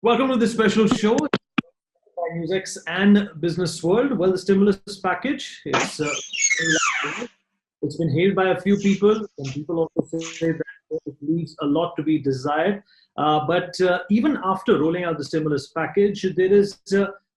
Welcome to this special show by NewsX and Business World. Well, the stimulus package, it's been hailed by a few people, and people also say that it leaves a lot to be desired. But even after rolling out the stimulus package, there is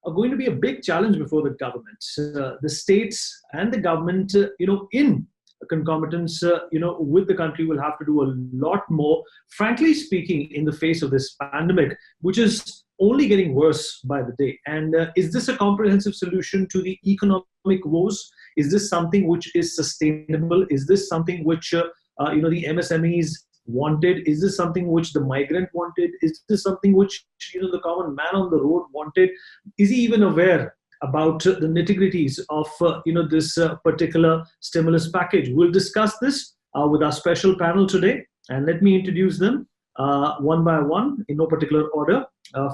going to be a big challenge before the government. The states and the government, in concomitance, with the country will have to do a lot more, frankly speaking, in the face of this pandemic, which is only getting worse by the day. And is this a comprehensive solution to the economic woes? Is this something which is sustainable? Is this something which, the MSMEs wanted? Is this something which the migrant wanted? Is this something which, the common man on the road wanted? Is he even aware about the nitty-gritties of this particular stimulus package? We'll discuss this with our special panel today, and let me introduce them one by one in no particular order.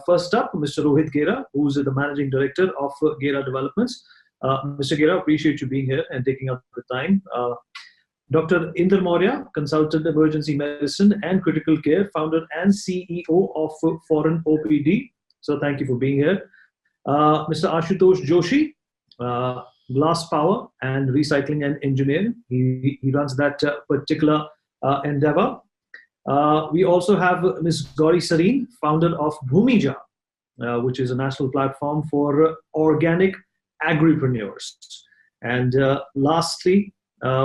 First up, Mr. Rohit Gera, who's the Managing Director of Gera Developments. Mr. Gera, appreciate you being here and taking up the time. Dr. Inder Maurya, Consultant Emergency Medicine and Critical Care, Founder and CEO of Foreign OPD. So thank you for being here. Mr. Ashutosh Joshi, Glass Power and Recycling and Engineering. He runs that particular endeavor. We also have Ms. Gauri Sareen, founder of Bhumija, which is a national platform for organic agripreneurs. And lastly,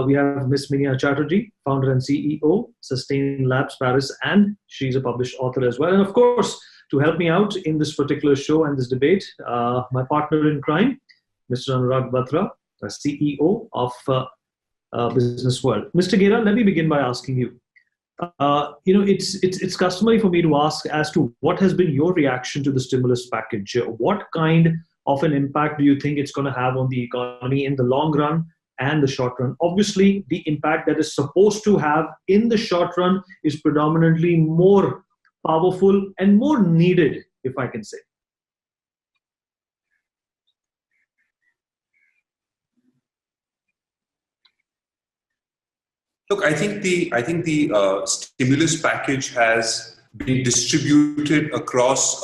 we have Ms. Minya Chatterjee, founder and CEO, Sustain Labs Paris, and she's a published author as well. And of course, to help me out in this particular show and this debate, my partner in crime, Mr. Anurag Batra, CEO of Business World. Mr. Gera, let me begin by asking you. It's customary for me to ask as to what has been your reaction to the stimulus package. What kind of an impact do you think it's going to have on the economy in the long run and the short run? Obviously, the impact that is supposed to have in the short run is predominantly more powerful and more needed, if I can say. Look, I think the stimulus package has been distributed across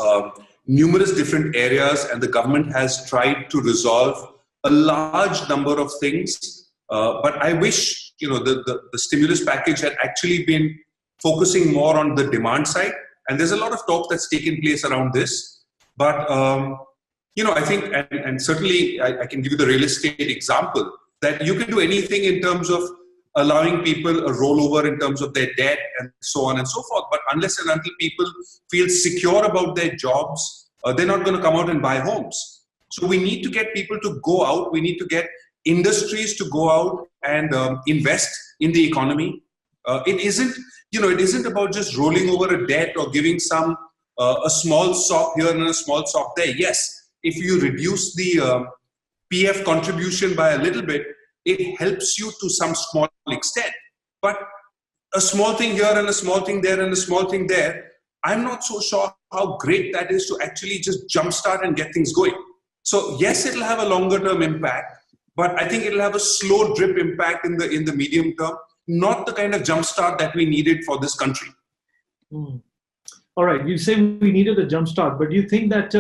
numerous different areas, and the government has tried to resolve a large number of things. But I wish the stimulus package had actually been focusing more on the demand side. And there's a lot of talk that's taken place around this. But, I think, and certainly I can give you the real estate example, that you can do anything in terms of allowing people a rollover in terms of their debt and so on and so forth. But unless and until people feel secure about their jobs, they're not going to come out and buy homes. So we need to get people to go out. We need to get industries to go out and invest in the economy. It isn't about just rolling over a debt or giving a small sop here and a small sop there. Yes, if you reduce the PF contribution by a little bit, it helps you to some small extent. But a small thing here and a small thing there and a small thing there, I'm not so sure how great that is to actually just jumpstart and get things going. So yes, it'll have a longer term impact, but I think it'll have a slow drip impact in the medium term. Not the kind of jumpstart that we needed for this country. All right, you say we needed a jumpstart, but do you think that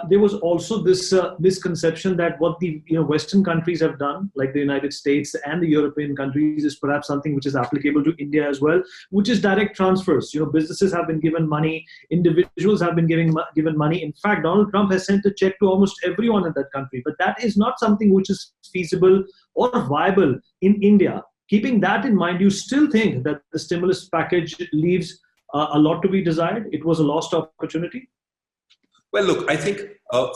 there was also this misconception that what the Western countries have done, like the United States and the European countries, is perhaps something which is applicable to India as well, which is direct transfers. Businesses have been given money, individuals have been given money. In fact, Donald Trump has sent a check to almost everyone in that country, but that is not something which is feasible or viable in India. Keeping that in mind, you still think that the stimulus package leaves a lot to be desired? It was a lost opportunity? Well, look, I think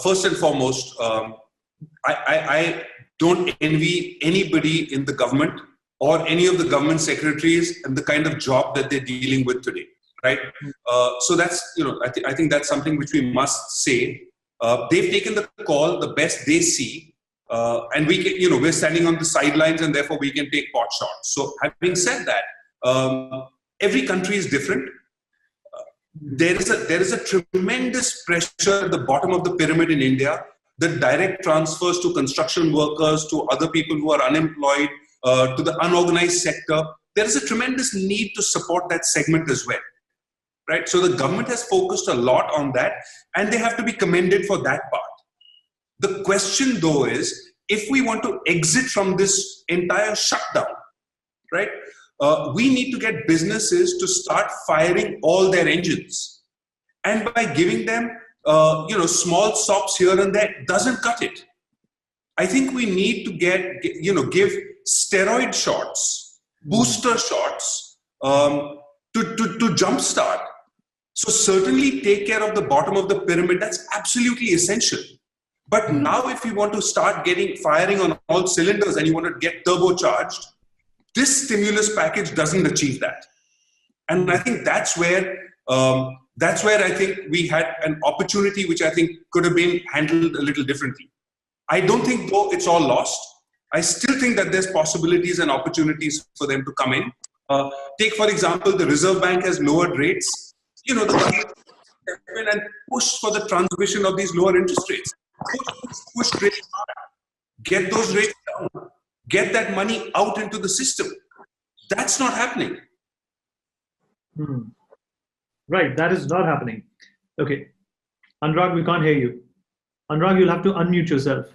first and foremost, I don't envy anybody in the government or any of the government secretaries and the kind of job that they're dealing with today, right? So that's, I think that's something which we must say. They've taken the call, the best they see. And we can, we're standing on the sidelines and therefore we can take pot shots. So having said that, every country is different. There is a tremendous pressure at the bottom of the pyramid in India. The direct transfers to construction workers, to other people who are unemployed, to the unorganized sector. There is a tremendous need to support that segment as well. right? So the government has focused a lot on that, and they have to be commended for that part. The question though is, if we want to exit from this entire shutdown, right, we need to get businesses to start firing all their engines. And by giving them small sops here and there doesn't cut it. I think we need to give steroid shots, booster shots to jumpstart. So certainly take care of the bottom of the pyramid. That's absolutely essential. But now if you want to start firing on all cylinders and you want to get turbocharged, this stimulus package doesn't achieve that. And I think that's where I think we had an opportunity which I think could have been handled a little differently. I don't think though it's all lost. I still think that there's possibilities and opportunities for them to come in. Take for example, the Reserve Bank has lowered rates. The government step in and push for the transmission of these lower interest rates. Push rates hard. Get those rates down. Get that money out into the system. That's not happening. Right, that is not happening. Okay. Anurag, we can't hear you. Anurag, you'll have to unmute yourself.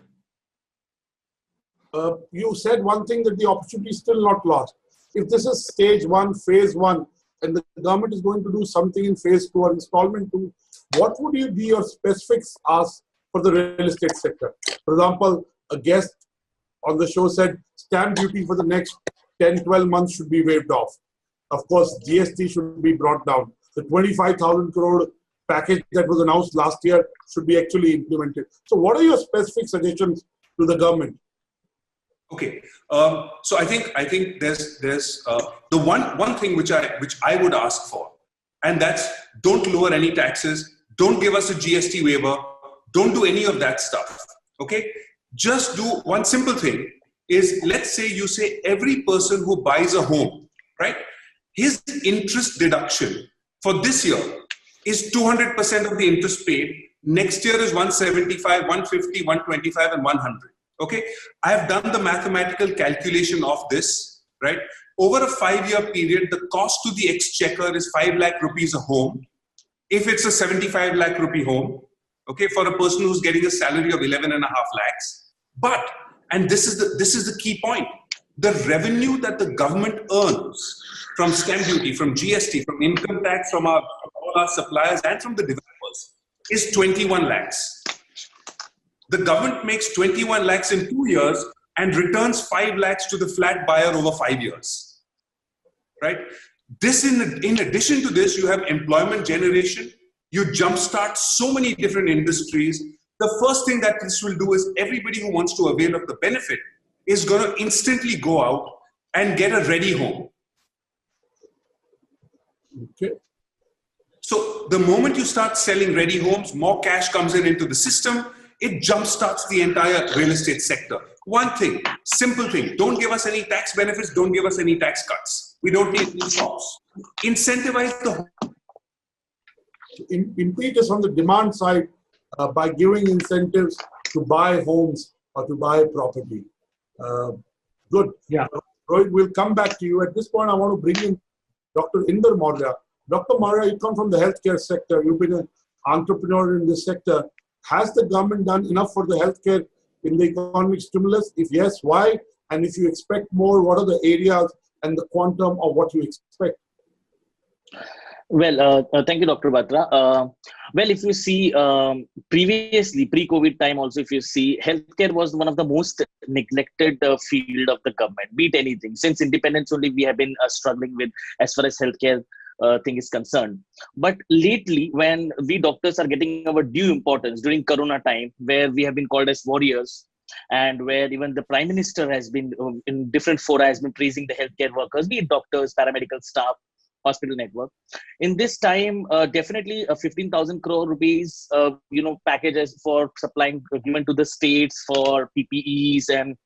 You said one thing, that the opportunity is still not lost. If this is stage one, phase one, and the government is going to do something in phase two or installment two, what would be your specifics ask for the real estate sector? For example, a guest on the show said stamp duty for the next 10, 12 months should be waived off. Of course, GST should be brought down. The 25,000 crore package that was announced last year should be actually implemented. So what are your specific suggestions to the government? Okay, so I think there's the one thing which I would ask for, and that's don't lower any taxes, don't give us a GST waiver, don't do any of that stuff. Okay, just do one simple thing. Is let's say you say every person who buys a home, right, his interest deduction for this year is 200% of the interest paid. Next year is 175, 150, 125, and 100. Okay, I have done the mathematical calculation of this, right? Over a 5-year period, the cost to the exchequer is 5 lakh rupees a home. If it's a 75 lakh rupee home, okay, for a person who's getting a salary of 11.5 lakhs. But, and this is the key point, the revenue that the government earns from stamp duty, from GST, from income tax, from all our suppliers and from the developers is 21 lakhs. The government makes 21 lakhs in 2 years and returns 5 lakhs to the flat buyer over 5 years, right? This, in addition to this, you have employment generation. You jumpstart so many different industries. The first thing that this will do is everybody who wants to avail of the benefit is going to instantly go out and get a ready home. Okay. So the moment you start selling ready homes, more cash comes into the system. It jumpstarts the entire real estate sector. One thing, simple thing, don't give us any tax benefits, don't give us any tax cuts. We don't need any shops. Incentivize the home. Impede us on the demand side by giving incentives to buy homes or to buy property. Good. Yeah. Rohit, we'll come back to you. At this point, I want to bring in Dr. Inder Maurya. Dr. Maurya, you come from the healthcare sector. You've been an entrepreneur in this sector. Has the government done enough for the healthcare in the economic stimulus? If yes, why? And if you expect more, what are the areas and the quantum of what you expect? Well, thank you, Dr. Batra. Well, if you see previously, pre-COVID time also, if you see, healthcare was one of the most neglected field of the government, be it anything. Since independence only, we have been struggling with as far as healthcare thing is concerned. But lately, when we doctors are getting our due importance during Corona time, where we have been called as warriors, and where even the Prime Minister has been in different fora has been praising the healthcare workers, be it doctors, paramedical staff, hospital network. In this time, definitely a 15,000 crore rupees, packages for supplying equipment to the states for PPEs and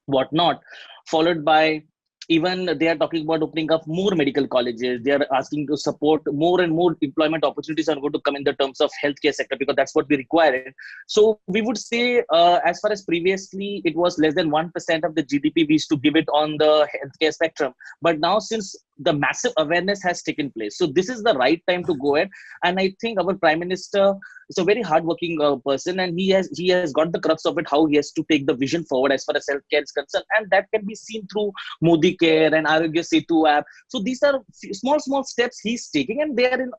whatnot, followed by even they are talking about opening up more medical colleges. They are asking to support more and more employment opportunities are going to come in the terms of healthcare sector because that's what we require. So we would say as far as previously, it was less than 1% of the GDP we used to give it on the healthcare spectrum. But now since the massive awareness has taken place. So this is the right time to go ahead. And I think our Prime Minister is a very hardworking person, and he has got the crux of it, how he has to take the vision forward as far as healthcare is concerned. And that can be seen through Modi Care and Arogya Setu app. So these are small steps he's taking, and they are in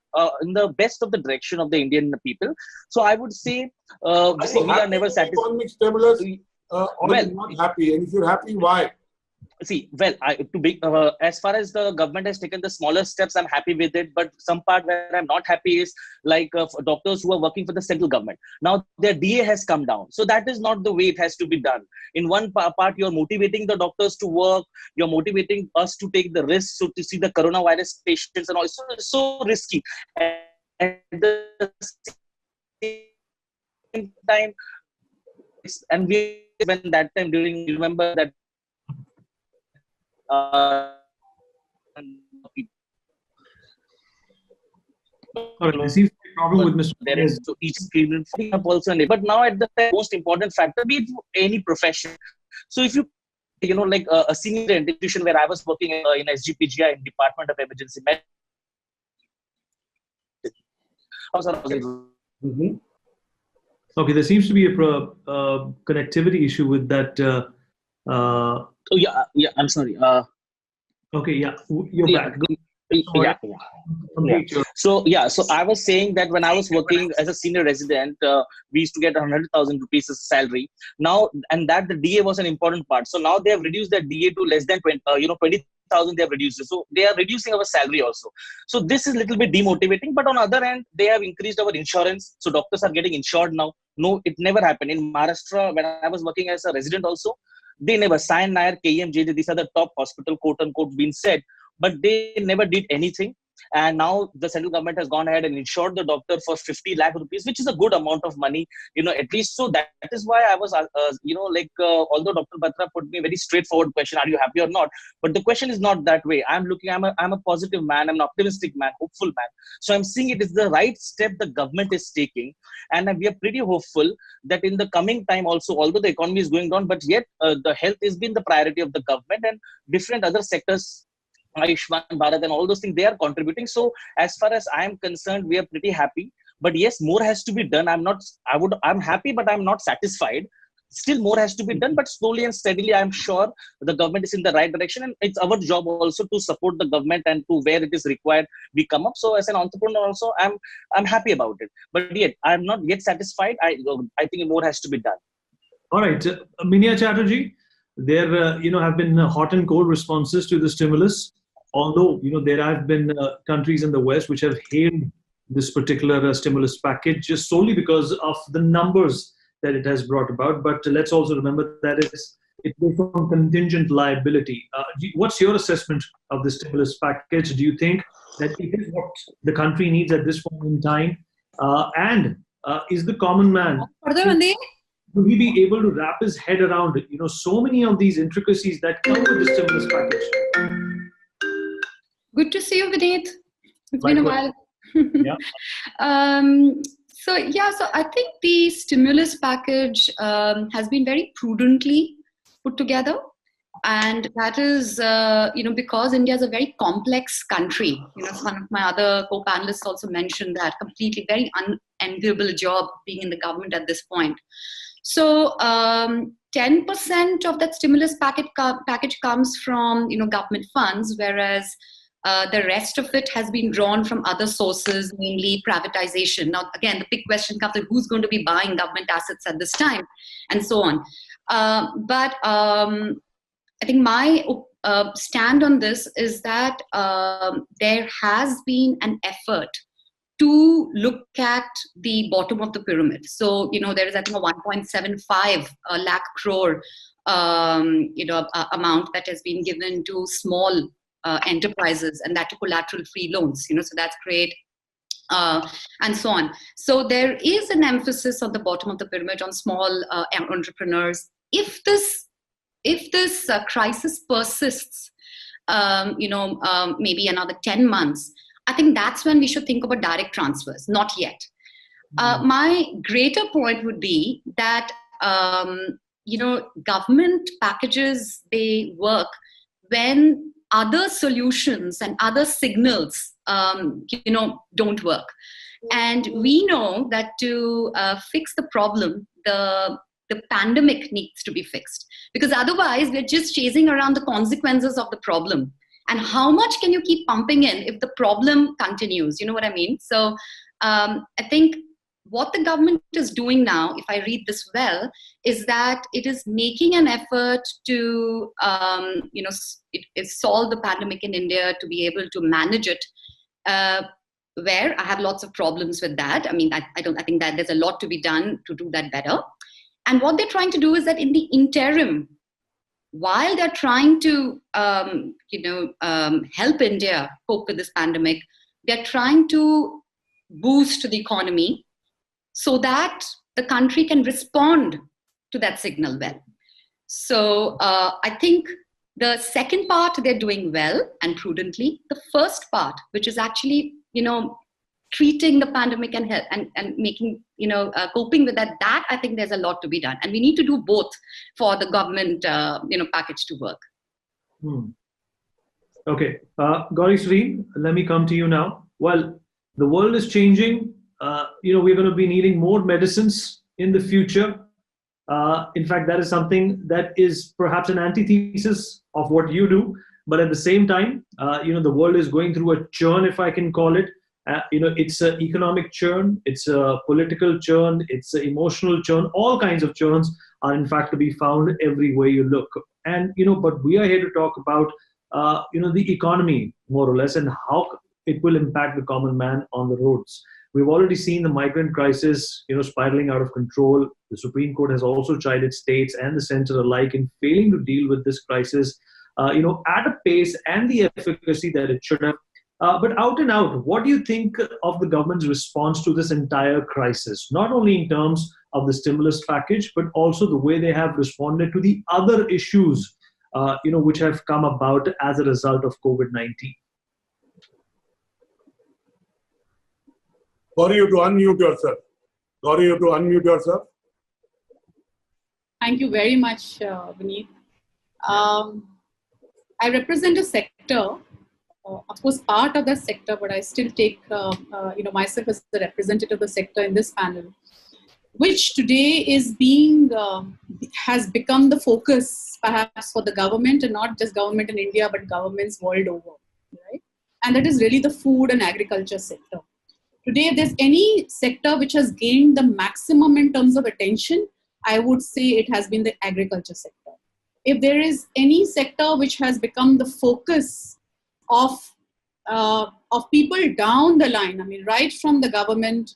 the best of the direction of the Indian people. So I would say we are never satisfied. Economic stimulus, or well, you're not happy, and if you're happy, why? See, well, as far as the government has taken the smaller steps, I'm happy with it. But some part where I'm not happy is like for doctors who are working for the central government. Now their DA has come down. So that is not the way it has to be done. In one part, you're motivating the doctors to work. You're motivating us to take the risk. So to see the coronavirus patients and also so risky. And at the same time, and we when that time during, remember that There seems to be a problem with Mr. there is to each screen also, but now at the most important factor, be it any profession. So if you like a senior institution where I was working in SGPGI in Department of Emergency Medicine. Mm-hmm. Okay, there seems to be a connectivity issue with that. Oh yeah. I'm sorry. Okay, yeah, you're back. So I was saying that when I was working as a senior resident, we used to get 100,000 rupees as salary. Now, and that the DA was an important part. So now they have reduced that DA to less than 20,000. They have reduced it. So they are reducing our salary also. So this is a little bit demotivating. But on the other hand, they have increased our insurance. So doctors are getting insured now. No, it never happened in Maharashtra when I was working as a resident also. They never signed Nair, KMJ, these are the top hospital, quote unquote, being said, but they never did anything. And now the central government has gone ahead and insured the doctor for 50 lakh rupees, which is a good amount of money, at least. So that is why I was, although Dr. Batra put me a very straightforward question, are you happy or not? But the question is not that way. I'm a positive man. I'm an optimistic man, hopeful man. So I'm seeing it is the right step the government is taking. And we are pretty hopeful that in the coming time also, although the economy is going down, but yet the health has been the priority of the government, and different other sectors, Ayushman Bharat and all those things, they are contributing. So as far as I am concerned, we are pretty happy. But yes, more has to be done. I'm happy, but I'm not satisfied. Still more has to be done, but slowly and steadily, I'm sure the government is in the right direction. And it's our job also to support the government, and to where it is required, we come up. So as an entrepreneur also, I'm happy about it. But yet, I'm not yet satisfied. I think more has to be done. All right. Minya Chatterjee, there have been hot and cold responses to the stimulus. Although, there have been countries in the West which have hailed this particular stimulus package just solely because of the numbers that it has brought about. But let's also remember that it's based on contingent liability. What's your assessment of the stimulus package? Do you think that it is what the country needs at this point in time? And is the common man, will he be able to wrap his head around, so many of these intricacies that come with the stimulus package? Good to see you, Vineet. It's been a while. Yeah. So I think the stimulus package has been very prudently put together. And that is, because India is a very complex country. One of my other co-panelists also mentioned that completely very unenviable job being in the government at this point. So 10% of that stimulus package comes from, government funds, whereas the rest of it has been drawn from other sources, mainly privatization. Now, again, the big question comes in who's going to be buying government assets at this time, and so on. But I think my stand on this is that there has been an effort to look at the bottom of the pyramid. So, there is, I think, a 1.75 lakh crore, amount that has been given to small enterprises, and that to collateral-free loans, so that's great, and so on. So there is an emphasis on the bottom of the pyramid on small entrepreneurs. If this crisis persists, maybe another 10 months, I think that's when we should think about direct transfers, not yet. My greater point would be that, government packages, they work when other solutions and other signals, don't work. And we know that to fix the problem, the pandemic needs to be fixed, because otherwise we're just chasing around the consequences of the problem. And how much can you keep pumping in if the problem continues? You know what I mean? So I think what the government is doing now, if I read this well, is that it is making an effort to solve the pandemic in India, to be able to manage it. Where I have lots of problems with that. I mean, I think that there's a lot to be done to do that better. And what they're trying to do is that in the interim, while they're trying to, help India cope with this pandemic, they're trying to boost the economy so that the country can respond to that signal well. So I think the second part they're doing well and prudently. The first part, which is actually, treating the pandemic and help and making, coping with that, I think there's a lot to be done. And we need to do both for the government, package to work. Okay. Gauri Sri, let me come to you now. Well, the world is changing. We're going to be needing more medicines in the future. In fact, that is something that is perhaps an antithesis of what you do. But at the same time, the world is going through a churn, if I can call it. It's an economic churn, it's a political churn, it's an emotional churn. All kinds of churns are in fact to be found everywhere you look. And, but we are here to talk about, the economy, more or less, and how it will impact the common man on the roads. We've already seen the migrant crisis, spiraling out of control. The Supreme Court has also chided states and the center alike in failing to deal with this crisis, at a pace and the efficacy that it should have. But out and out, what do you think of the government's response to this entire crisis? Not only in terms of the stimulus package, but also the way they have responded to the other issues, which have come about as a result of COVID-19. Gauri, you to unmute yourself. Gauri, you to unmute yourself. Thank you very much, Vineet. I represent a sector, of course, part of the sector, but I still take myself as the representative of the sector in this panel, which today is has become the focus, perhaps, for the government, and not just government in India, but governments world over, right? And that is really the food and agriculture sector. Today, if there's any sector which has gained the maximum in terms of attention, I would say it has been the agriculture sector. If there is any sector which has become the focus of people down the line, I mean, right from the government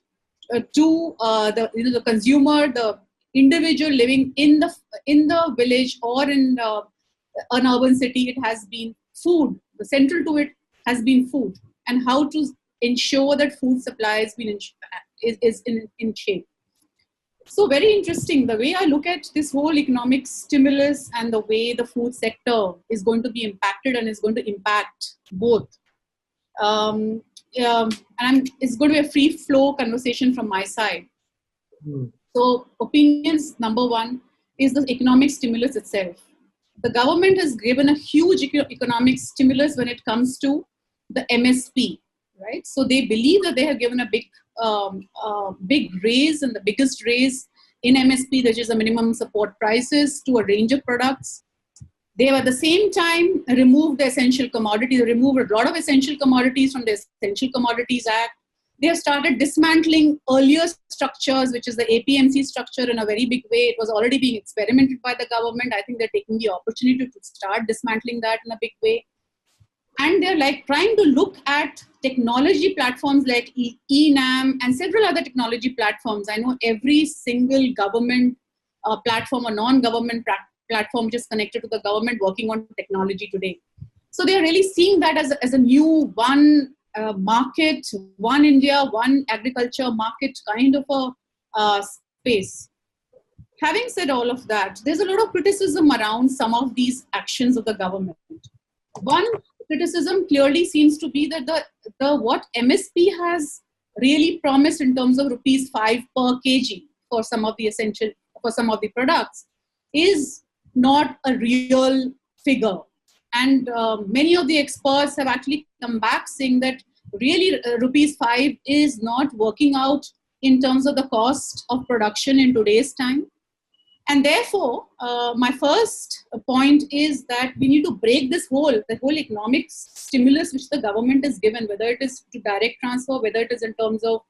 to the consumer, the individual living in the village or in an urban city, it has been food. The central to it has been food, and how to ensure that food supply is in shape. So very interesting, the way I look at this whole economic stimulus and the way the food sector is going to be impacted and is going to impact both. And it's going to be a free flow conversation from my side. So opinions, number one, is the economic stimulus itself. The government has given a huge economic stimulus when it comes to the MSP, right? So they believe that they have given a big raise, and the biggest raise in MSP, which is the minimum support prices, to a range of products. They have at the same time removed the essential commodities, removed a lot of essential commodities from the Essential Commodities Act. They have started dismantling earlier structures, which is the APMC structure, in a very big way. It was already being experimented by the government. I think they're taking the opportunity to start dismantling that in a big way. And they're trying to look at technology platforms like eNAM and several other technology platforms. I know every single government platform or non-government platform which is connected to the government working on technology today. So they're really seeing that as a new one market, one India, one agriculture market kind of a space. Having said all of that, there's a lot of criticism around some of these actions of the government. One criticism clearly seems to be that the what MSP has really promised in terms of rupees 5 per kg for some of the products is not a real figure. And many of the experts have actually come back saying that really rupees 5 is not working out in terms of the cost of production in today's time. And therefore, my first point is that we need to break the whole economic stimulus which the government is given, whether it is to direct transfer, whether it is in terms of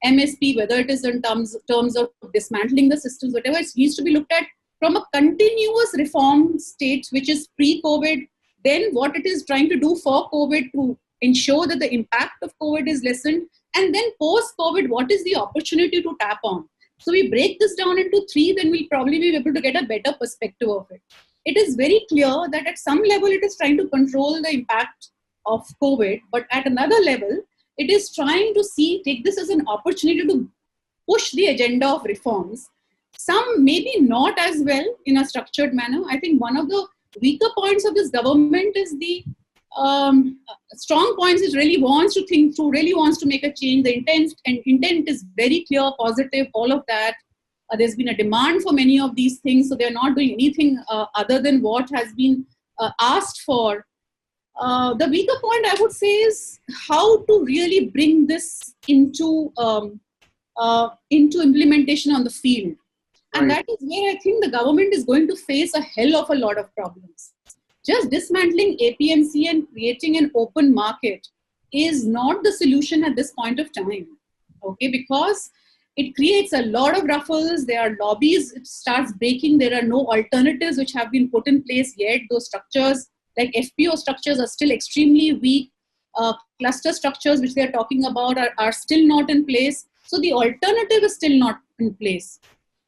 MSP, whether it is in terms of dismantling the systems, whatever, it needs to be looked at from a continuous reform state, which is pre-COVID, then what it is trying to do for COVID to ensure that the impact of COVID is lessened, and then post-COVID, what is the opportunity to tap on. So we break this down into 3, then we'll probably be able to get a better perspective of it. It is very clear that at some level it is trying to control the impact of COVID, but at another level, it is trying to take this as an opportunity to push the agenda of reforms. Some maybe not as well in a structured manner. I think one of the weaker points of this government is the strong points. It really wants to think through, really wants to make a change. The intent is very clear, positive, all of that. There's been a demand for many of these things, so they're not doing anything other than what has been asked for. The weaker point, I would say, is how to really bring this into implementation on the field. And that is where I think the government is going to face a hell of a lot of problems. Just dismantling APMC and creating an open market is not the solution at this point of time, okay? Because it creates a lot of ruffles, there are lobbies, it starts breaking, there are no alternatives which have been put in place yet. Those structures, like FPO structures, are still extremely weak. Cluster structures, which they are talking about, are still not in place. So the alternative is still not in place.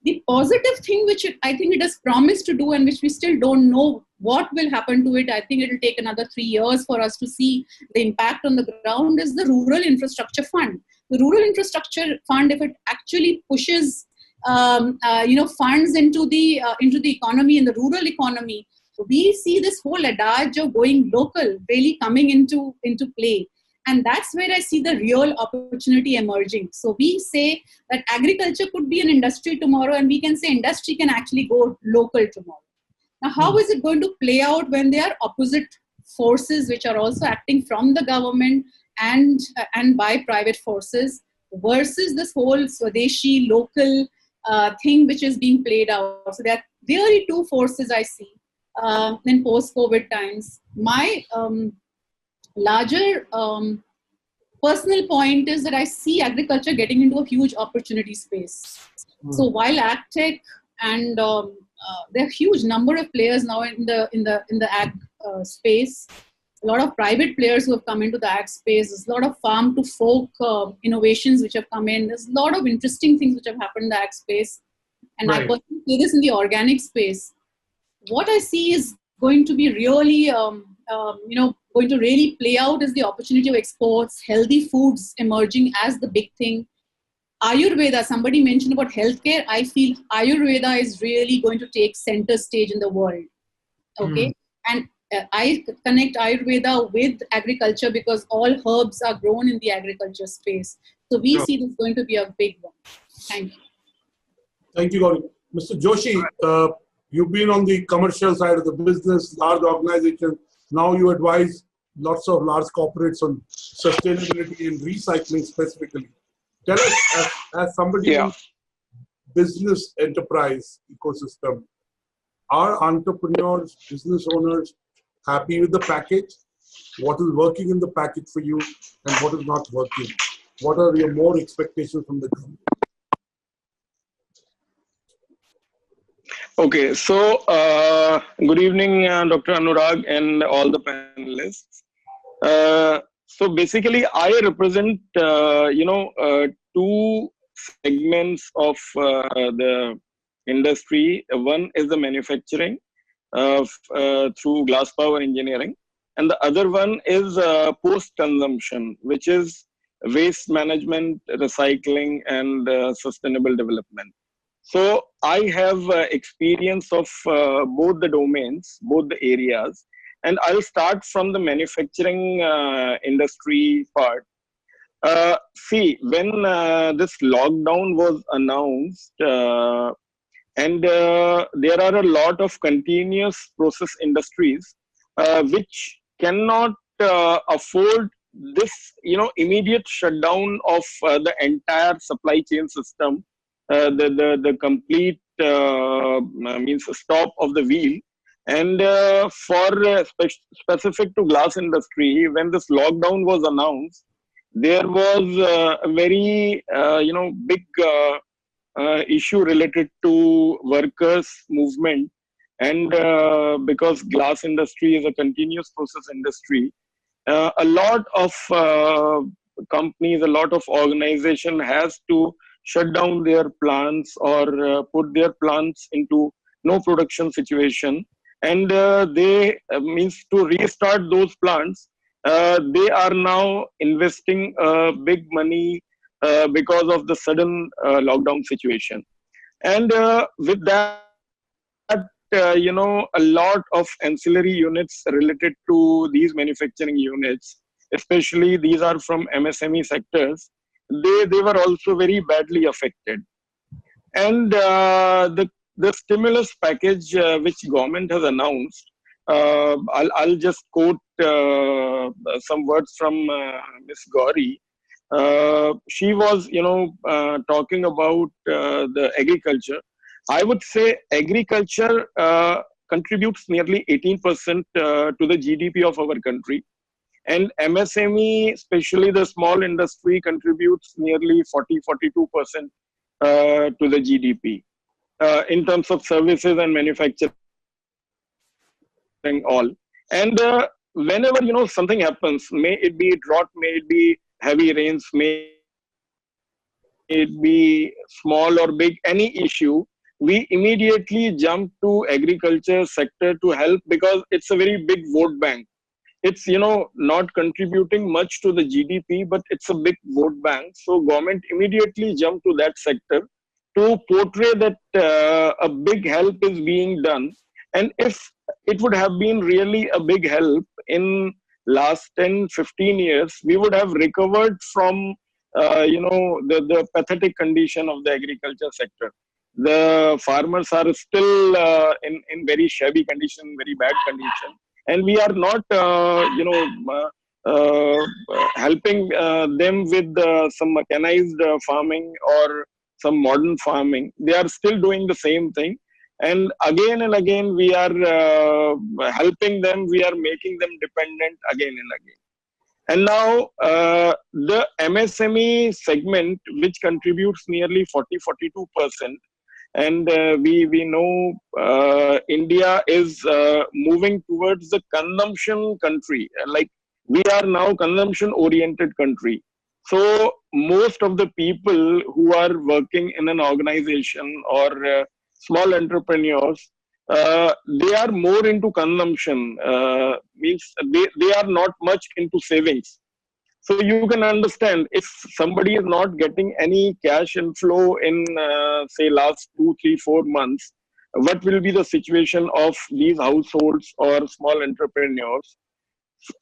The positive thing which I think it has promised to do and which we still don't know what will happen to it, I think it will take another 3 years for us to see the impact on the ground, is the Rural Infrastructure Fund. The Rural Infrastructure Fund, if it actually pushes funds into the economy, in the rural economy, we see this whole adage of going local really coming into play. And that's where I see the real opportunity emerging. So we say that agriculture could be an industry tomorrow, and we can say industry can actually go local tomorrow. Now, how is it going to play out when there are opposite forces which are also acting from the government and by private forces versus this whole Swadeshi local thing which is being played out? So there are really 2 forces I see in post-COVID times. My larger personal point is that I see agriculture getting into a huge opportunity space. So while AgTech and there are a huge number of players now in the ag space, a lot of private players who have come into the ag space. There's a lot of farm to fork innovations which have come in. There's a lot of interesting things which have happened in the ag space, and I personally see this in the organic space. What I see is going to be really going to really play out is the opportunity of exports, healthy foods emerging as the big thing. Ayurveda, somebody mentioned about healthcare. I feel Ayurveda is really going to take center stage in the world. Okay. And I connect Ayurveda with agriculture because all herbs are grown in the agriculture space. So we see this going to be a big one. Thank you. Thank you, Gauri. Mr. Joshi, you've been on the commercial side of the business, large organization. Now you advise lots of large corporates on sustainability and recycling specifically. Tell us, as somebody in business enterprise ecosystem, are entrepreneurs, business owners happy with the package? What is working in the package for you and what is not working? What are your more expectations from the government? Okay, so good evening, Dr. Anurag and all the panelists. So basically, I represent, 2 segments of the industry. One is the manufacturing through glass power engineering, and the other one is post-consumption, which is waste management, recycling, and sustainable development. So I have experience of both the domains, both the areas, and I'll start from the manufacturing industry part. See, when this lockdown was announced, and there are a lot of continuous process industries which cannot afford this, immediate shutdown of the entire supply chain system, the complete means stop of the wheel. And for specific to glass industry, when this lockdown was announced, there was a very big issue related to workers movement. And because glass industry is a continuous process industry, a lot of companies, a lot of organization has to shut down their plants or put their plants into no production situation. And they means to restart those plants, they are now investing big money because of the sudden lockdown situation. And with that, a lot of ancillary units related to these manufacturing units, especially these are from MSME sectors, they were also very badly affected. And the stimulus package which government has announced, I'll just quote some words from Ms. Gauri. She was, talking about the agriculture. I would say agriculture contributes nearly 18% to the GDP of our country. And MSME, especially the small industry, contributes nearly 40-42% to the GDP in terms of services and manufacturing all. And whenever, something happens, may it be drought, may it be heavy rains, may it be small or big, any issue, we immediately jump to agriculture sector to help, because it's a very big vote bank. It's, not contributing much to the GDP, but it's a big vote bank. So government immediately jumped to that sector to portray that a big help is being done. And if it would have been really a big help in last 10-15 years, we would have recovered from the pathetic condition of the agriculture sector. The farmers are still in very shabby condition, very bad condition, and we are not helping them with some mechanized farming or some modern farming. They are still doing the same thing, and again we are helping them, we are making them dependent again and again. And now the MSME segment, which contributes nearly 40-42%, and we know India is moving towards the consumption country. Like, we are now consumption oriented country. So most of the people who are working in an organization or small entrepreneurs, they are more into consumption, means they are not much into savings. So you can understand, if somebody is not getting any cash inflow in, say, last 2, 3, 4 months, what will be the situation of these households or small entrepreneurs?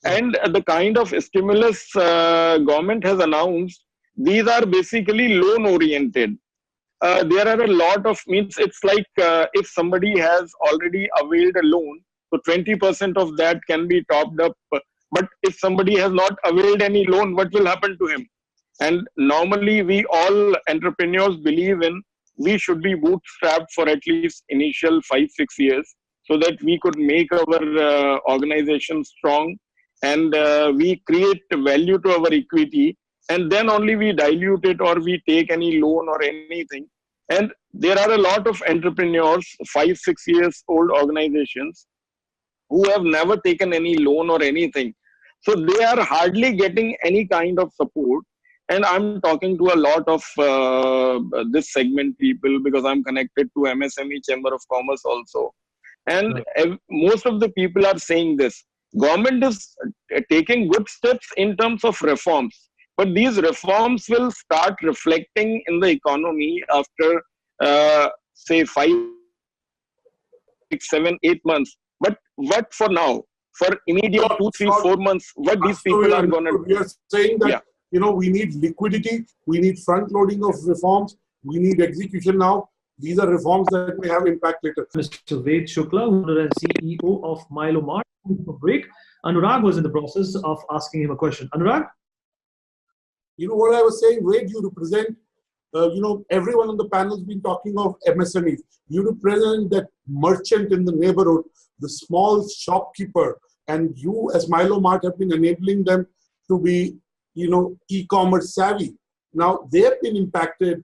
And the kind of stimulus government has announced, these are basically loan oriented. There are a lot of, means it's like if somebody has already availed a loan, so 20% of that can be topped up. But if somebody has not availed any loan, what will happen to him? And normally we all entrepreneurs believe in, we should be bootstrapped for at least initial 5-6 years, so that we could make our organization strong, and we create value to our equity, and then only we dilute it or we take any loan or anything. And there are a lot of entrepreneurs, 5-6 years old organizations, who have never taken any loan or anything. So they are hardly getting any kind of support. And I'm talking to a lot of this segment people, because I'm connected to MSME Chamber of Commerce also. And most of the people are saying this. Government is taking good steps in terms of reforms, but these reforms will start reflecting in the economy after, say, 5, 6, 7, 8 months. But what for now? For immediate 2, 3, 4 months, what these people are going to do? We are saying that, we need liquidity, we need front loading of reforms, we need execution now. These are reforms that may have impact later. Mr. Ved Shukla, owner and CEO of Milo Mart. for break. Anurag was in the process of asking him a question. Anurag? You know what I was saying, Wade, you represent, everyone on the panel has been talking of MSMEs. You represent that merchant in the neighborhood, the small shopkeeper, and you as Milo Mart have been enabling them to be, e-commerce savvy. Now, they have been impacted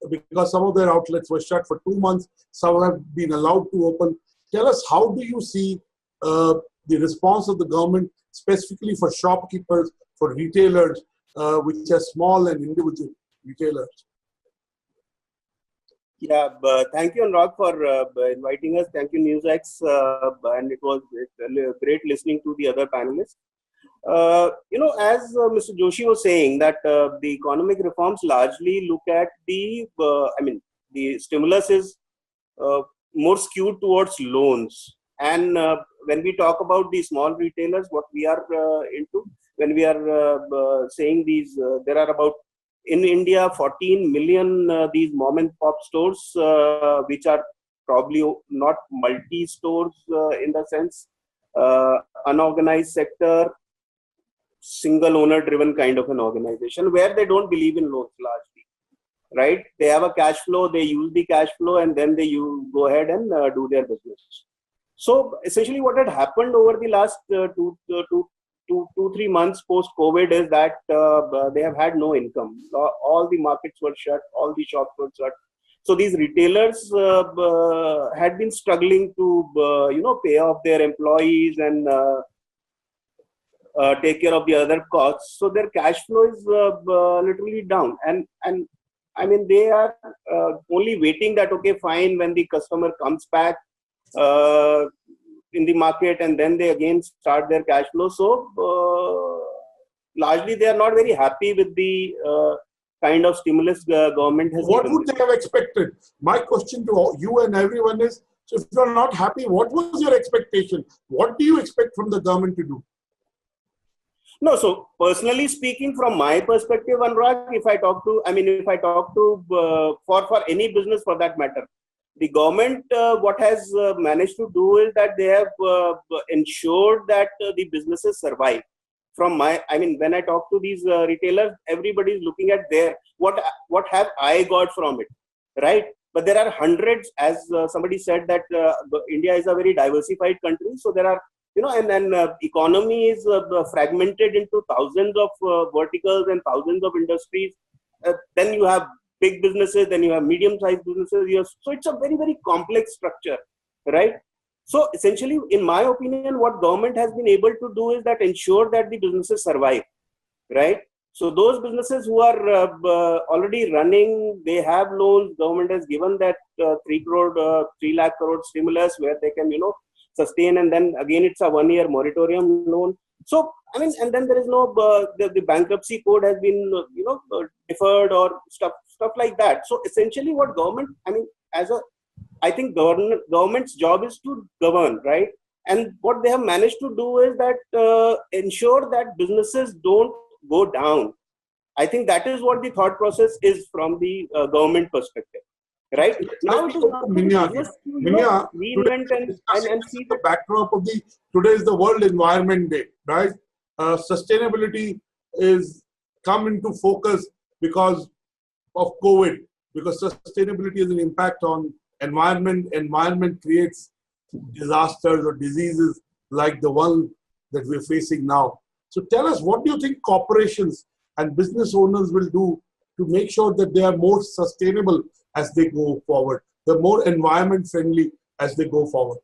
because some of their outlets were shut for 2 months. Some have been allowed to open. Tell us, how do you see the response of the government, specifically for shopkeepers, for retailers, which are small and individual retailers? Yeah, thank you, Anurag, for inviting us. Thank you, NewsX, and it was great listening to the other panelists. As Mr. Joshi was saying, that the economic reforms largely look at the stimulus is more skewed towards loans. And when we talk about the small retailers, what we are into, when we are saying these, there are about, in India, 14 million these mom and pop stores, which are probably not multi-stores in the sense, unorganized sector, single owner driven kind of an organization where they don't believe in loans largely, right? They have a cash flow, they use the cash flow, and then they go ahead and do their business. So essentially what had happened over the last 2-3 months post-COVID is that they have had no income. All the markets were shut, all the shops were shut. So these retailers had been struggling to pay off their employees and take care of the other costs. So their cash flow is literally down. And I mean, they are only waiting that, okay, fine, when the customer comes back in the market, and then they again start their cash flow. So largely they are not very happy with the kind of stimulus government has What given. would they have expected? My question to you and everyone is, so if you're not happy, what was your expectation? What do you expect from the government to do? No, so personally speaking, from my perspective, Anurag, if I talk to for any business for that matter, the government, what has managed to do is that they have ensured that the businesses survive. When I talk to these retailers, everybody is looking at what have I got from it, right? But there are hundreds, as somebody said, that India is a very diversified country. So there are, economy is fragmented into thousands of verticals and thousands of industries. Then you have big businesses, then you have medium-sized businesses. So it's a very, very complex structure, right? So essentially, in my opinion, what government has been able to do is that ensure that the businesses survive, right? So those businesses who are already running, they have loans. Government has given that 3 lakh crore stimulus where they can, sustain, and then again it's a 1-year moratorium loan. So and then there is no the bankruptcy code has been deferred or stuff like that. So essentially, what government, I think government's job is to govern, right? And what they have managed to do is that ensure that businesses don't go down. I think that is what the thought process is from the government perspective. Right now, it is not reinvent and see the backdrop of today is the World Environment Day, right? Sustainability is come into focus because of COVID, because sustainability has an impact on environment. Environment creates disasters or diseases like the one that we're facing now. So tell us, what do you think corporations and business owners will do to make sure that they are more sustainable as they go forward, they're more environment friendly as they go forward?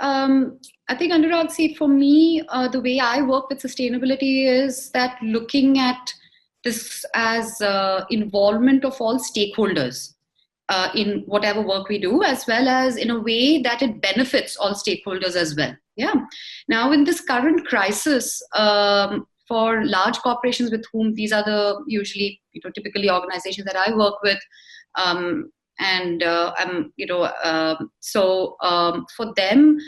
I think, Anurag, see, for me, the way I work with sustainability is that looking at this as involvement of all stakeholders in whatever work we do, as well as in a way that it benefits all stakeholders as well. Yeah. Now, in this current crisis, for large corporations with whom these are the usually, typically organizations that I work with, for them,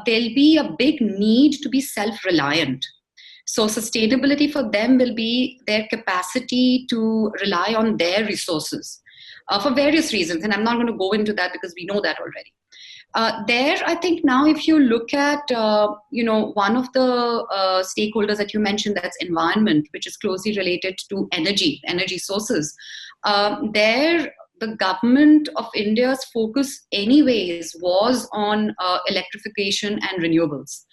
there'll be a big need to be self-reliant. So sustainability for them will be their capacity to rely on their resources for various reasons. And I'm not going to go into that because we know that already. There, I think now if you look at, one of the stakeholders that you mentioned, that's environment, which is closely related to energy sources. There, the government of India's focus anyways was on electrification and renewables.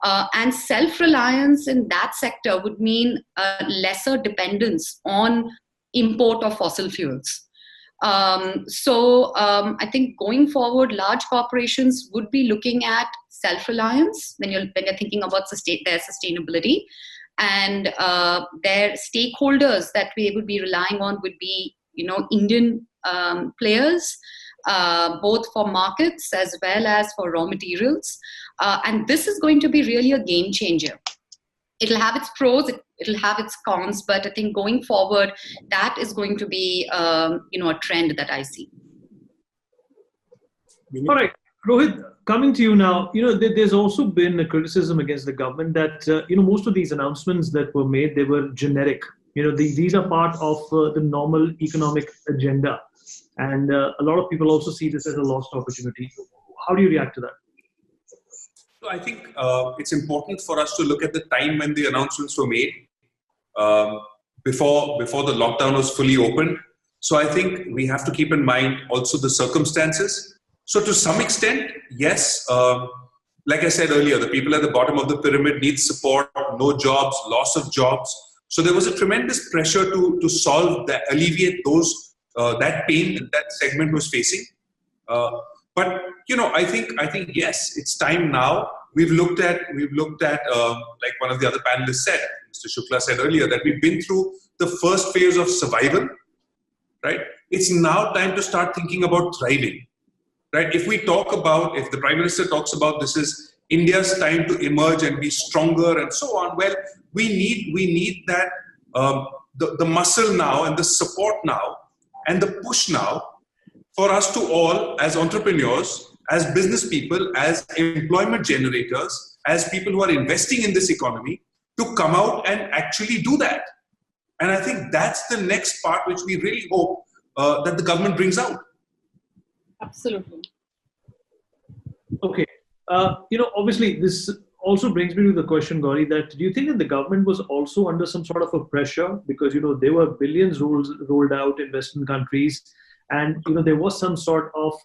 And self-reliance in that sector would mean lesser dependence on import of fossil fuels. I think going forward, large corporations would be looking at self-reliance when you're thinking about their sustainability, and their stakeholders that we would be relying on would be, Indian players, both for markets as well as for raw materials. And this is going to be really a game changer. It'll have its pros, it'll have its cons, but I think going forward, that is going to be, a trend that I see. All right, Rohit, coming to you now, there's also been a criticism against the government that, most of these announcements that were made, they were generic. These are part of the normal economic agenda. And a lot of people also see this as a lost opportunity. How do you react to that? So I think it's important for us to look at the time when the announcements were made, before the lockdown was fully opened. So I think we have to keep in mind also the circumstances. So to some extent, yes, like I said earlier, the people at the bottom of the pyramid need support, no jobs, loss of jobs. So there was a tremendous pressure to solve that, alleviate those that pain that segment was facing. But I think yes, it's time now. We've looked at like one of the other panelists said, Mr. Shukla said earlier, that we've been through the first phase of survival, right? It's now time to start thinking about thriving, right? If the Prime Minister talks about this is India's time to emerge and be stronger and so on, well, we need that the muscle now and the support now and the push now for us to all, as entrepreneurs, as business people, as employment generators, as people who are investing in this economy, to come out and actually do that. And I think that's the next part which we really hope that the government brings out. Absolutely. Okay. Obviously, this also brings me to the question, Gauri, that do you think that the government was also under some sort of a pressure? Because, there were billions rolled out in Western countries. And, there was some sort of,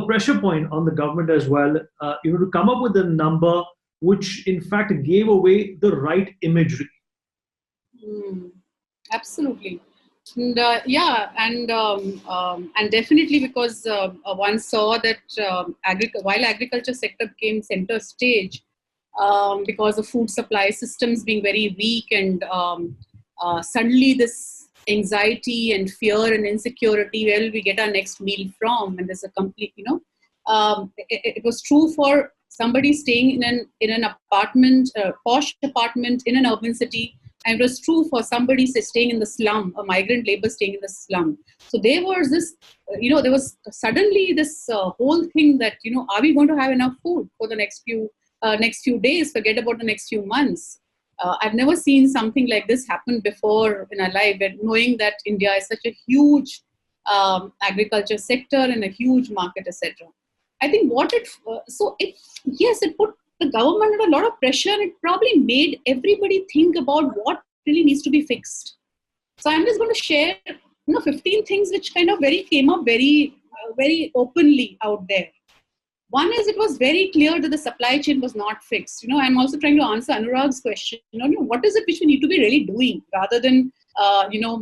pressure point on the government as well, to come up with a number which, in fact, gave away the right imagery. Absolutely. And, and definitely because one saw that while agriculture sector became center stage, because of food supply systems being very weak, and suddenly this anxiety and fear and insecurity, where will we get our next meal from? And there's a complete, it was true for somebody staying in an apartment, posh apartment in an urban city, and it was true for somebody staying in the slum, a migrant labor staying in the slum. So there was this, there was suddenly this whole thing that, are we going to have enough food for the next few days? Forget about the next few months. I've never seen something like this happen before in our life, knowing that India is such a huge agriculture sector and a huge market, etc. I think it put the government under a lot of pressure, and it probably made everybody think about what really needs to be fixed. So I'm just going to share, 15 things which kind of came up very openly out there. One is, it was very clear that the supply chain was not fixed. I'm also trying to answer Anurag's question. What is it which we need to be really doing rather than,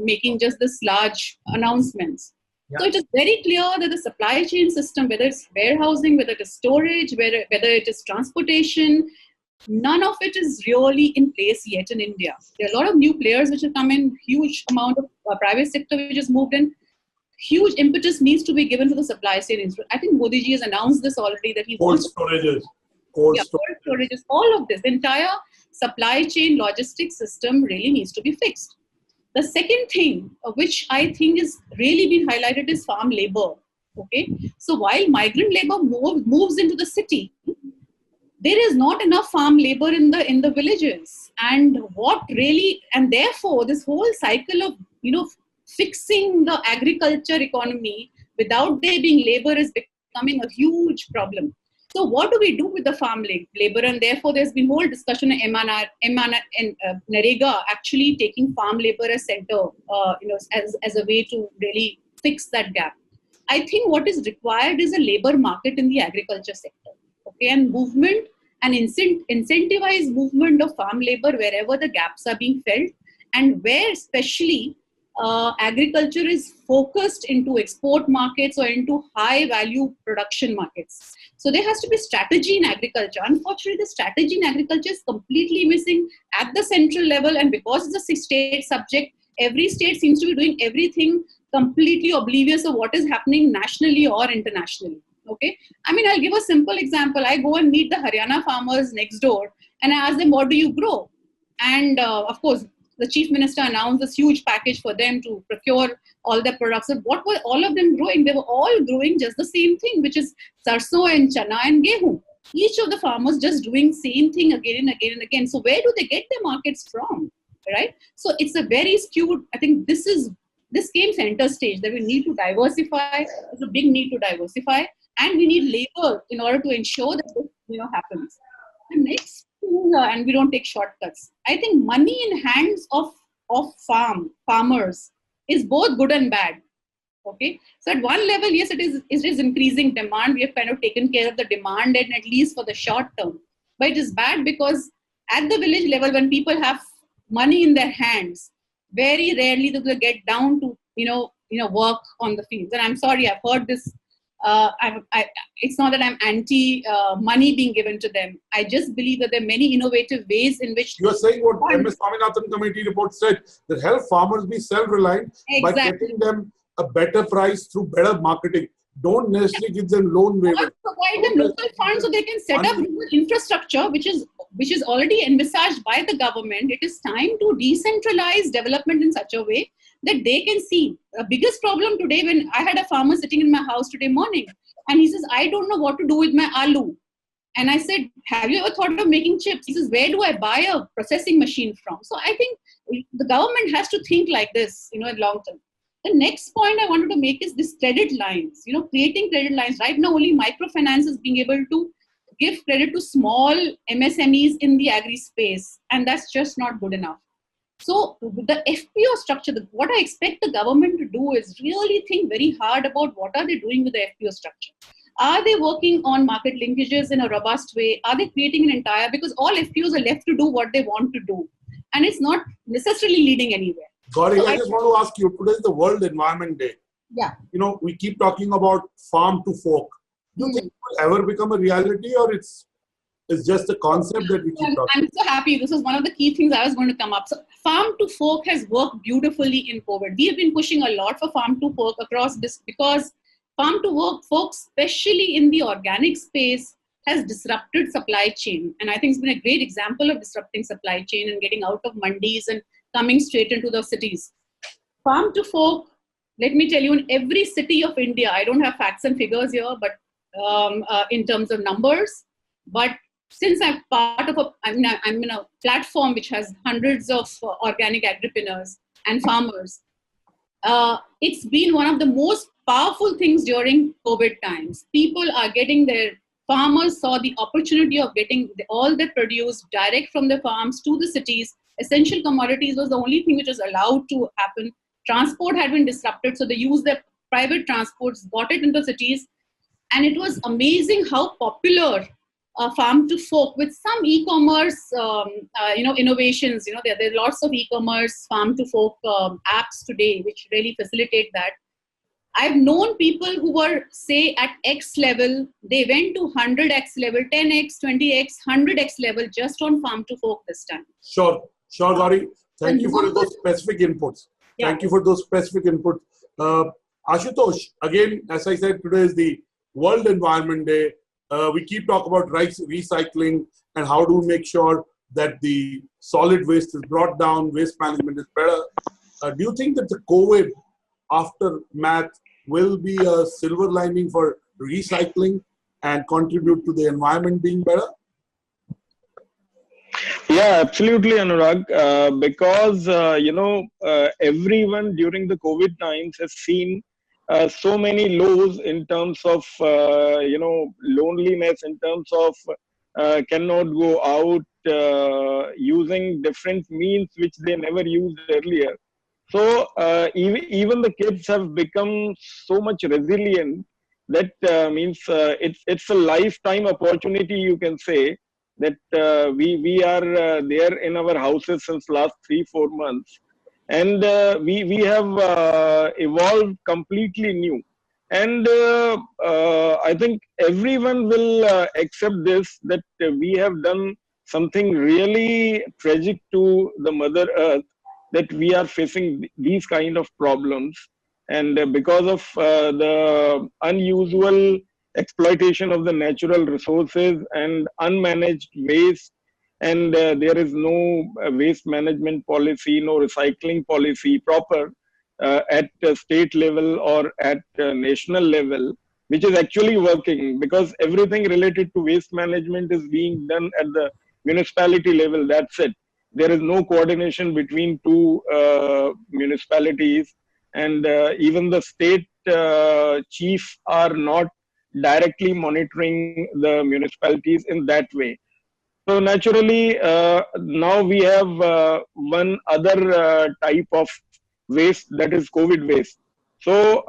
making just this large announcements. Yeah. So it is very clear that the supply chain system, whether it's warehousing, whether it is storage, whether it is transportation, none of it is really in place yet in India. There are a lot of new players which have come in, huge amount of private sector which has moved in. Huge impetus needs to be given to the supply chain. I think Modi ji has announced this already, that he wants cold storages, all of this. The entire supply chain logistics system really needs to be fixed. The second thing, which I think is really been highlighted, is farm labor. Okay, so while migrant labor moves into the city, there is not enough farm labor in the villages, and therefore this whole cycle of fixing the agriculture economy without there being labor is becoming a huge problem. So what do we do with the farm labor? And therefore, there's been whole discussion on NREGA actually taking farm labor as center, as a way to really fix that gap. I think what is required is a labor market in the agriculture sector, okay, and movement and incentivized movement of farm labor wherever the gaps are being felt, and where especially agriculture is focused into export markets or into high value production markets. So there has to be strategy in agriculture. Unfortunately, the strategy in agriculture is completely missing at the central level, and because it's a state subject, every state seems to be doing everything completely oblivious of what is happening nationally or internationally. Okay, I mean, I'll give a simple example. I go and meet the Haryana farmers next door and I ask them, what do you grow? And of course, the chief minister announced this huge package for them to procure all their products. And what were all of them growing? They were all growing just the same thing, which is sarso and chana and gehu. Each of the farmers just doing same thing again and again and again. So where do they get their markets from, right? So it's a very skewed, I think this came center stage, that we need to diversify. There's a big need to diversify, and we need labor in order to ensure that this happens. The next thing, and we don't take shortcuts, I think money in hands of farmers is both good and bad. Okay, so at one level, yes, it is increasing demand. We have kind of taken care of the demand, and at least for the short term. But it is bad because at the village level, when people have money in their hands, very rarely do they get down to work on the fields. And I'm sorry, I've heard this. It's not that I'm anti money being given to them. I just believe that there are many innovative ways in which you are saying what MS Swaminathan committee report said, that help farmers be self-reliant by getting them a better price through better marketing. Don't necessarily give them loan waivers. Provide them local funds so they can set up rural infrastructure, which is already envisaged by the government. It is time to decentralize development in such a way that they can see. The biggest problem today, when I had a farmer sitting in my house today morning, and he says, I don't know what to do with my aloo. And I said, have you ever thought of making chips? He says, where do I buy a processing machine from? So I think the government has to think like this, in long term. The next point I wanted to make is this credit lines, creating credit lines. Right now, only microfinance is being able to give credit to small MSMEs in the agri space, and that's just not good enough. So the FPO structure, what I expect the government to do is really think very hard about what are they doing with the FPO structure. Are they working on market linkages in a robust way? Are they creating an entire, because all FPOs are left to do what they want to do, and it's not necessarily leading anywhere. Gauri, I just want to ask you, today is the World Environment Day. Yeah. We keep talking about farm to fork. Do you think it will ever become a reality, or it's just a concept that we keep talking? I'm so happy. This was one of the key things I was going to come up. So farm to fork has worked beautifully in COVID. We have been pushing a lot for farm to fork across this, because farm to fork, especially in the organic space, has disrupted supply chain. And I think it's been a great example of disrupting supply chain and getting out of mandis and coming straight into the cities. Farm to fork, let me tell you, in every city of India, I don't have facts and figures here, but in terms of numbers, but since I'm in a platform which has hundreds of organic agripreneurs and farmers, it's been one of the most powerful things during COVID times. People are farmers saw the opportunity of getting all their produce direct from the farms to the cities. Essential commodities was the only thing which was allowed to happen. Transport had been disrupted, so they used their private transports, got it into cities, and it was amazing how popular farm to fork with some e-commerce, innovations. There are lots of e-commerce farm to fork apps today which really facilitate that. I've known people who were, say, at X level, they went to 100X level, 10X, 20X, 100X level just on farm to fork this time. Sure, Gauri. Thank you for those specific inputs. Yeah. Thank you for those specific inputs. Ashutosh, again, as I said, today is the World Environment Day. We keep talking about recycling and how do we make sure that the solid waste is brought down, waste management is better. Do you think that the COVID aftermath will be a silver lining for recycling and contribute to the environment being better? Yeah, absolutely, Anurag. Because, everyone during the COVID times has seen so many lows in terms of loneliness, in terms of cannot go out, using different means which they never used earlier. So even the kids have become so much resilient that means it's a lifetime opportunity, you can say, that we are there in our houses since last 3-4 months, and we have evolved completely new. And I think everyone will accept this, that we have done something really tragic to the Mother Earth, that we are facing these kind of problems. And because of the unusual exploitation of the natural resources and unmanaged waste, and there is no waste management policy, no recycling policy proper at state level or at national level, which is actually working, because everything related to waste management is being done at the municipality level. That's it. There is no coordination between two municipalities, and even the state chiefs are not directly monitoring the municipalities in that way. So naturally, now we have one other type of waste, that is COVID waste. So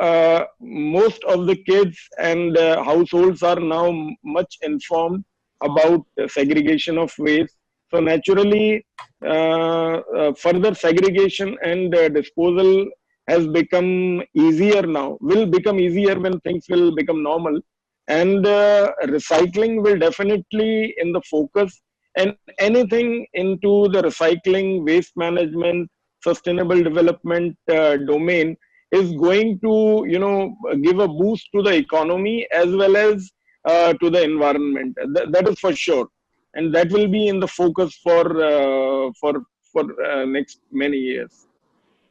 most of the kids and households are now much informed about segregation of waste. So naturally, further segregation and disposal has become easier now, will become easier when things will become normal. And recycling will definitely in the focus, and anything into the recycling, waste management, sustainable development domain is going to give a boost to the economy as well as to the environment. That is for sure, and that will be in the focus for next many years.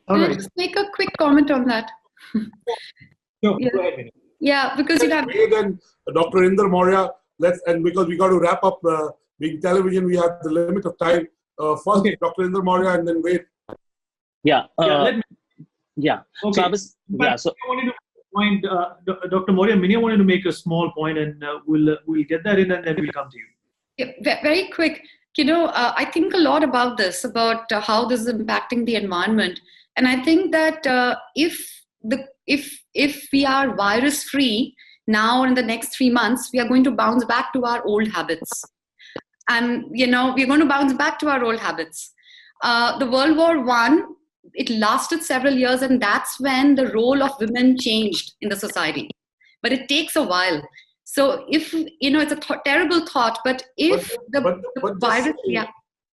All Can I right. just make a quick comment on that? Sure. Yeah. Go ahead, Vinny. Yeah, because Then Dr. Inder Maurya, and because we got to wrap up, being television, we have the limit of time. First, Okay. Dr. Inder Maurya, and then wait. Yeah. Let me. Yeah. Okay. So I was. Yeah. So. I wanted to point, Dr. Maurya, Minia wanted to make a small point, and we'll get that in, and then we'll come to you. Yeah, very quick. I think a lot about this, about how this is impacting the environment, and I think that if we are virus free now in the next 3 months, we are going to bounce back to our old habits, and we're going to bounce back to our old habits. The World War I, it lasted several years, and that's when the role of women changed in the society. But it takes a while. So if it's a terrible thought, but if the virus, yeah.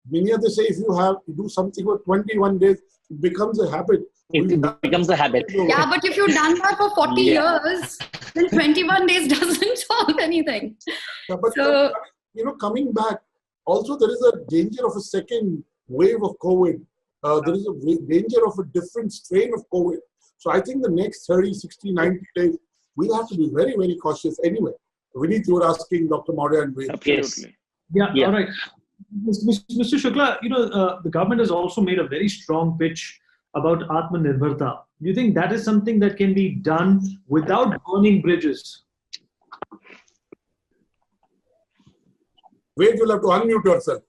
Many they say if you do something for 21 days, it becomes a habit. It becomes a habit. Yeah, but if you've done that for 40 years, then 21 days doesn't solve anything. Yeah, but coming back, also there is a danger of a second wave of COVID. There is a danger of a different strain of COVID. So I think the next 30, 60, 90 days, we'll have to be very, very cautious anyway. Vineet, you were asking Dr. Maurya and Wade. Absolutely. Yeah, all right. Mr. Shukla, the government has also made a very strong pitch about AATMANIRBHAR. Do you think that is something that can be done without burning bridges? Wade, you'll have to unmute yourself.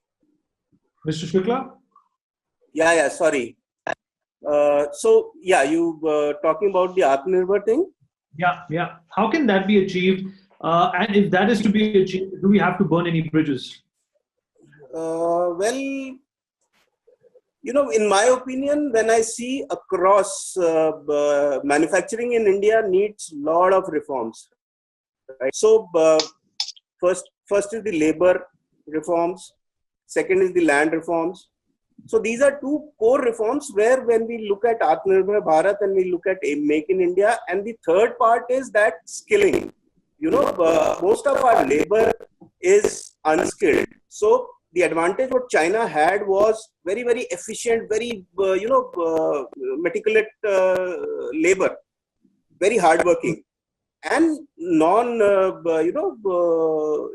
Mr. Shukla? Yeah, sorry. You were talking about the AATMANIRBHAR thing? Yeah. How can that be achieved? And if that is to be achieved, do we have to burn any bridges? In my opinion, when I see across manufacturing in India needs a lot of reforms. Right? So first is the labor reforms. Second is the land reforms. So these are two core reforms where when we look at Atmanirbhar Bharat and we look at Make in India, and the third part is that skilling. Most of our labor is unskilled. So the advantage what China had was very, very efficient, very, meticulous labor, very hardworking, and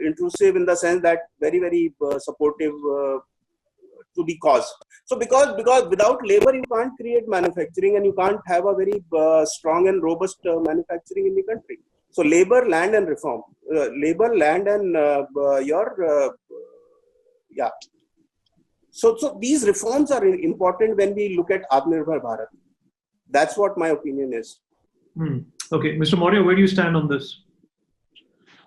intrusive in the sense that very, very supportive to the cause. So because without labor you can't create manufacturing, and you can't have a very strong and robust manufacturing in the country. So labor, land, and reform. Labor, land, and So these reforms are important when we look at Atmanirbhar Bharat. That's what my opinion is. Okay, Mr. Maurya, where do you stand on this?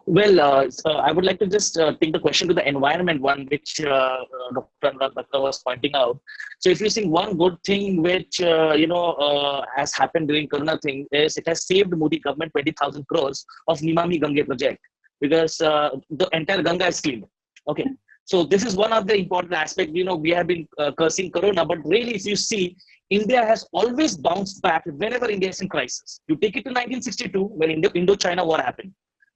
Well, so I would like to just take the question to the environment one, which Dr. Anurag Batra was pointing out. So if you see one good thing which, has happened during Corona thing is it has saved Modi government 20,000 crores of Nimami Gange project, because the entire Ganga is cleaned. Okay. So this is one of the important aspects. We have been cursing Corona, but really if you see, India has always bounced back whenever India is in crisis. You take it to 1962 when Indo-China war happened.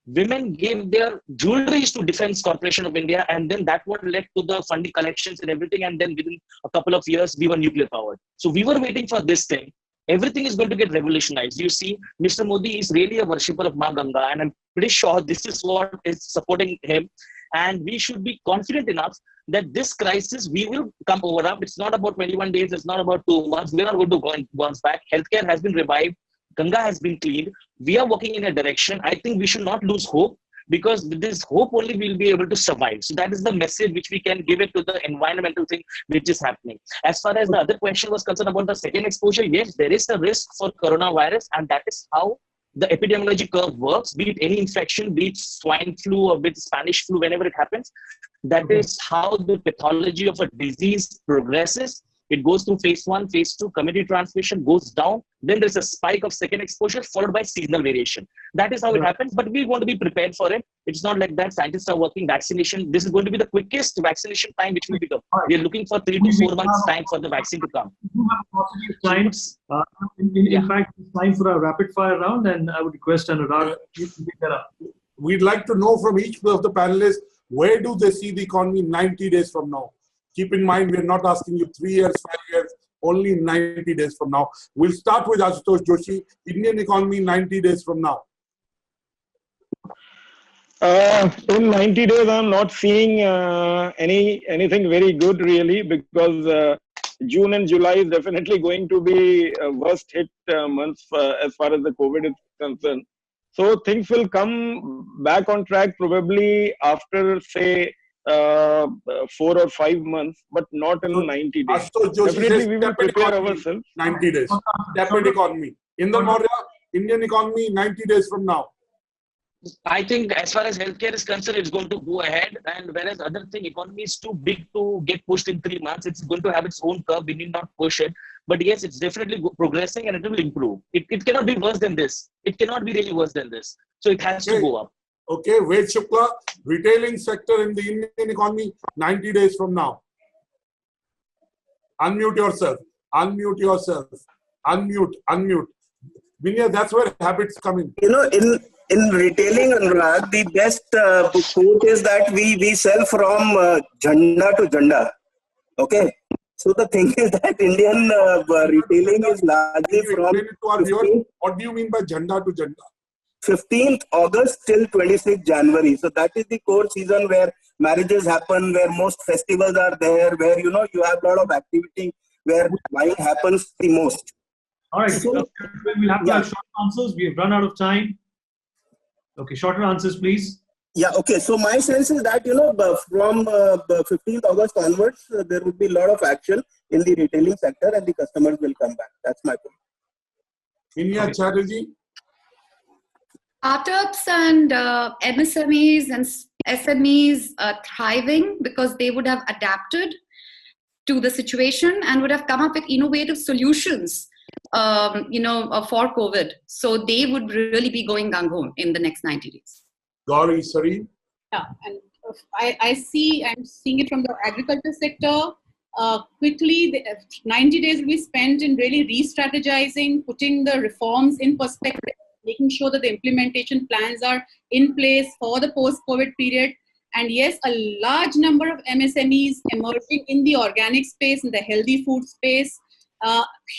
Women gave their jewelries to Defense Corporation of India, and then that what led to the funding collections and everything. And then within a couple of years, we were nuclear powered. So we were waiting for this thing. Everything is going to get revolutionized. You see, Mr. Modi is really a worshipper of Ma Ganga, and I'm pretty sure this is what is supporting him. And we should be confident enough that this crisis, we will come over up. It's not about 21 days. It's not about 2 months. We're not going to go bounce back. Healthcare has been revived. Ganga has been cleaned. We are working in a direction. I think we should not lose hope, because with this hope only we'll be able to survive. So that is the message which we can give it to the environmental thing which is happening. As far as the other question was concerned about the second exposure, yes, there is a risk for coronavirus, and that is how the epidemiology curve works, be it any infection, be it swine flu or be it Spanish flu, whenever it happens. That is how the pathology of a disease progresses. It goes through phase 1, phase 2, community transmission goes down. Then there's a spike of second exposure followed by seasonal variation. That is how it happens, but we want to be prepared for it. It's not like that. Scientists are working vaccination. This is going to be the quickest vaccination time which will become. We are looking for 3 to 4 months time for the vaccine to come. In fact, it's time for a rapid fire round, and I would request Anurag to pick that up. We'd like to know from each of the panelists, where do they see the economy 90 days from now? Keep in mind, we're not asking you 3 years, 5 years, only 90 days from now. We'll start with Ashutosh Joshi, Indian economy 90 days from now. In 90 days, I'm not seeing anything very good really, because June and July is definitely going to be worst hit months as far as the COVID is concerned. So things will come back on track probably after, say, 4 or 5 months, but not in 90 days. Definitely we will prepare ourselves. 90 days. Tepid economy. Indra Maurya, Indian economy 90 days from now. I think as far as healthcare is concerned, it's going to go ahead. And whereas other thing, economy is too big to get pushed in 3 months. It's going to have its own curve. We need not push it. But yes, it's definitely progressing and it will improve. It cannot be worse than this. It cannot be really worse than this. So it has to go up. Okay, Ved Shukla, retailing sector in the Indian economy 90 days from now. Unmute yourself. Unmute yourself. Unmute. Vinya, that's where habits come in. In retailing, Anurag, the best quote is that we sell from jhanda to jhanda. Okay. So the thing is that Indian retailing is largely from. What do you mean by jhanda to jhanda? 15th August till 26th January. So that is the core season where marriages happen, where most festivals are there, where you have a lot of activity, where buying happens the most. All right, so we'll have to have short answers. We have run out of time. Okay, shorter answers, please. Yeah, okay. So my sense is that, from 15th August onwards, there will be a lot of action in the retailing sector and the customers will come back. That's my point. Inya Chatterjee. Startups and MSMEs and SMEs are thriving because they would have adapted to the situation and would have come up with innovative solutions, for COVID. So they would really be going gung-ho in the next 90 days. Gauri, Sareen? Yeah, and I'm seeing it from the agriculture sector. Quickly, the 90 days will be spent in really re-strategizing, putting the reforms in perspective, making sure that the implementation plans are in place for the post-COVID period. And yes, a large number of MSMEs emerging in the organic space, in the healthy food space,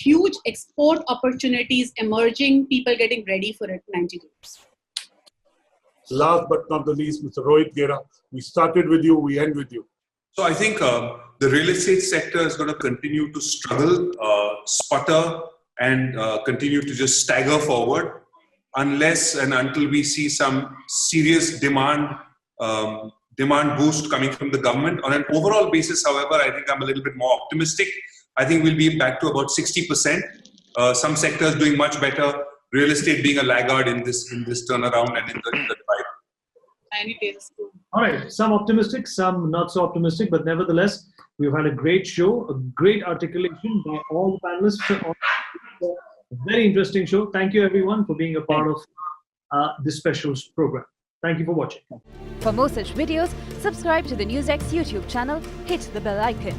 huge export opportunities emerging, people getting ready for it 90 days. Last but not the least, Mr. Rohit Gera, we started with you, we end with you. So I think the real estate sector is going to continue to struggle, sputter, and continue to just stagger forward unless and until we see some serious demand boost coming from the government. On an overall basis, however, I think I'm a little bit more optimistic. I think we'll be back to about 60%. Some sectors doing much better. Real estate being a laggard in this turnaround and in the divide. All right, some optimistic, some not so optimistic, but nevertheless, we've had a great show, a great articulation by all the panelists. A very interesting show. Thank you, everyone, for being a part of this special program. Thank you for watching. For more such videos, subscribe to the NewsX YouTube channel, hit the bell icon.